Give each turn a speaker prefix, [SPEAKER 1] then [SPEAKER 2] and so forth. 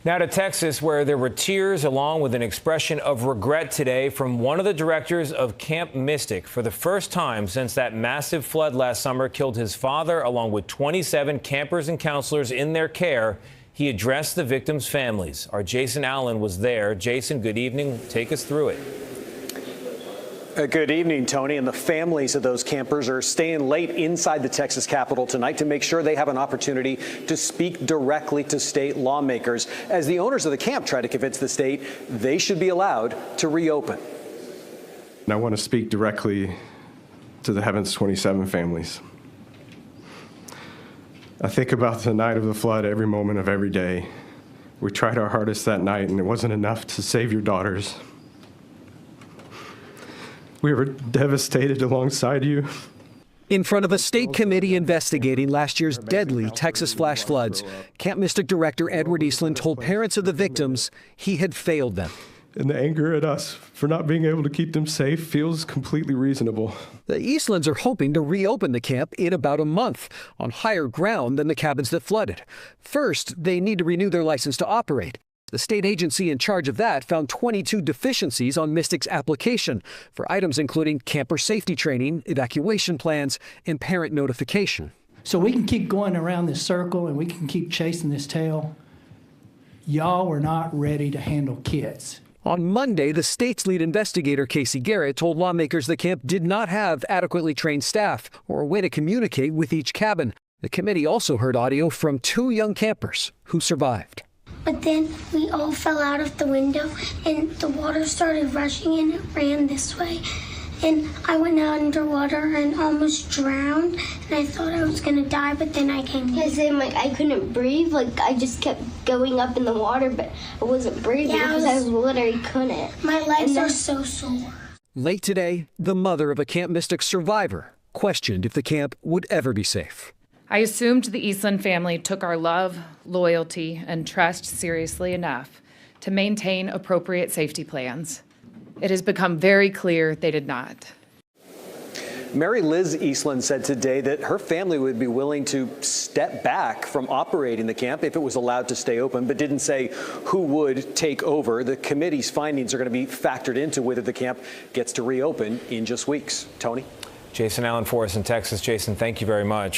[SPEAKER 1] Now to Texas, where there were tears along with an expression of regret today from one of the directors of Camp Mystic. For the first time since that massive flood last summer killed his father, along with 27 campers and counselors in their care, he addressed the victims' families. Our Jason Allen was there. Jason, good evening. Take us through it.
[SPEAKER 2] Good evening, Tony. And the families of those campers are staying late inside the Texas Capitol tonight to make sure they have an opportunity to speak directly to state lawmakers as the owners of the camp try to convince the state they should be allowed to reopen.
[SPEAKER 3] And I want to speak directly to the Heavens 27 families. I think about the night of the flood every moment of every day. We tried our hardest that night, and it wasn't enough to save your daughters. We were devastated alongside you.
[SPEAKER 4] In front of a state committee investigating last year's deadly Texas flash floods, Camp Mystic director Edward Eastland told parents of the victims he had failed them.
[SPEAKER 3] And the anger at us for not being able to keep them safe feels completely reasonable.
[SPEAKER 4] The Eastlands are hoping to reopen the camp in about a month on higher ground than the cabins that flooded. First, they need to renew their license to operate. The state agency in charge of that found 22 deficiencies on Mystic's application for items including camper safety training, evacuation plans, and parent notification.
[SPEAKER 5] So we can keep going around this circle and we can keep chasing this tail. Y'all were not ready to handle kids.
[SPEAKER 4] On Monday, the state's lead investigator, Casey Garrett, told lawmakers the camp did not have adequately trained staff or a way to communicate with each cabin. The committee also heard audio from 2 young campers who survived.
[SPEAKER 6] But then we all fell out of the window and the water started rushing and it ran this way. And I went underwater and almost drowned. And I thought I was going to die, but then I came here.
[SPEAKER 7] Because then, I couldn't breathe. I just kept going up in the water, but I wasn't breathing because I literally couldn't.
[SPEAKER 6] My legs are so sore.
[SPEAKER 4] Late today, the mother of a Camp Mystic survivor questioned if the camp would ever be safe.
[SPEAKER 8] I assumed the Eastland family took our love, loyalty, and trust seriously enough to maintain appropriate safety plans. It has become very clear they did not.
[SPEAKER 2] Mary Liz Eastland said today that her family would be willing to step back from operating the camp if it was allowed to stay open, but didn't say who would take over. The committee's findings are going to be factored into whether the camp gets to reopen in just weeks. Tony?
[SPEAKER 1] Jason Allen for us in Texas. Jason, thank you very much.